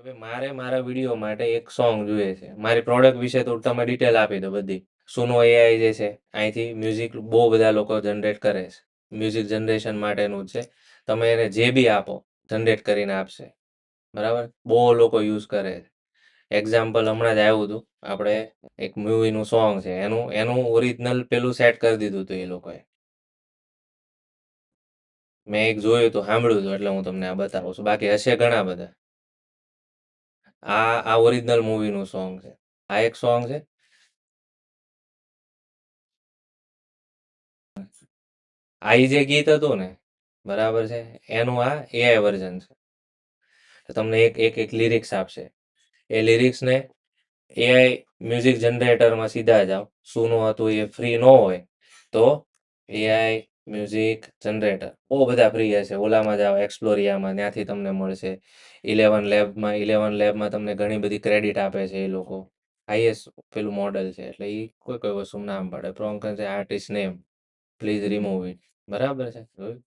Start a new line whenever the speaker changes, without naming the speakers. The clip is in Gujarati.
હવે મારે મારા વિડીયો માટે એક સોંગ જોઈએ છે. મારી પ્રોડક્ટ વિશે તો તમે ડિટેલ આપી દો બધી. સુનો એઆઈ જે છે અહીંથી મ્યુઝિક બહુ બધા લોકો જનરેટ કરે છે. મ્યુઝિક જનરેશન માટેનું છે. તમે એને જે બી આપો જનરેટ કરીને આપશે. બરાબર? બહુ લોકો યુઝ કરે છે. એક્ઝામ્પલ હમણાં જ આવ્યું હતું. આપણે એક મૂવીનું સોંગ છે. એનું એનું ઓરિજિનલ પેલું સેટ કરી દીધું હતું એ લોકોએ. મેં એક જોયું હતું, સાંભળ્યું હતું એટલે હું તમને આ બતાવું છું. બાકી હશે ઘણા બધા. આ ઓરિજિનલ મૂવીનું સોંગ છે. આ એક સોંગ છે. આ ઈ જે ગીત હતું ને, બરાબર છે, એનું આ એઆઈ વર્ઝન છે. તો તમને એક એક એક લિરિક્સ આપશે. એ લિરિક્સને એઆઈ મ્યુઝિક જનરેટરમાં સીધા જાઓ. સુનો હતું એ ફ્રી ન હોય તો એઆઈ મ્યુઝિક જનરેટર બહુ બધા ફ્રી હશે. ઓલામાં જાઓ એક્સપ્લોરિયામાં, ત્યાંથી તમને મળશે. ઇલેવન લેબમાં તમને ઘણી બધી ક્રેડિટ આપે છે એ લોકો. હાઈએસ્ટ પેલું મોડલ છે એટલે એ કોઈ કોઈ વસ્તુ નામ પડે. પ્રોંકન છે artist name, please remove it. બરાબર છે, જોયું?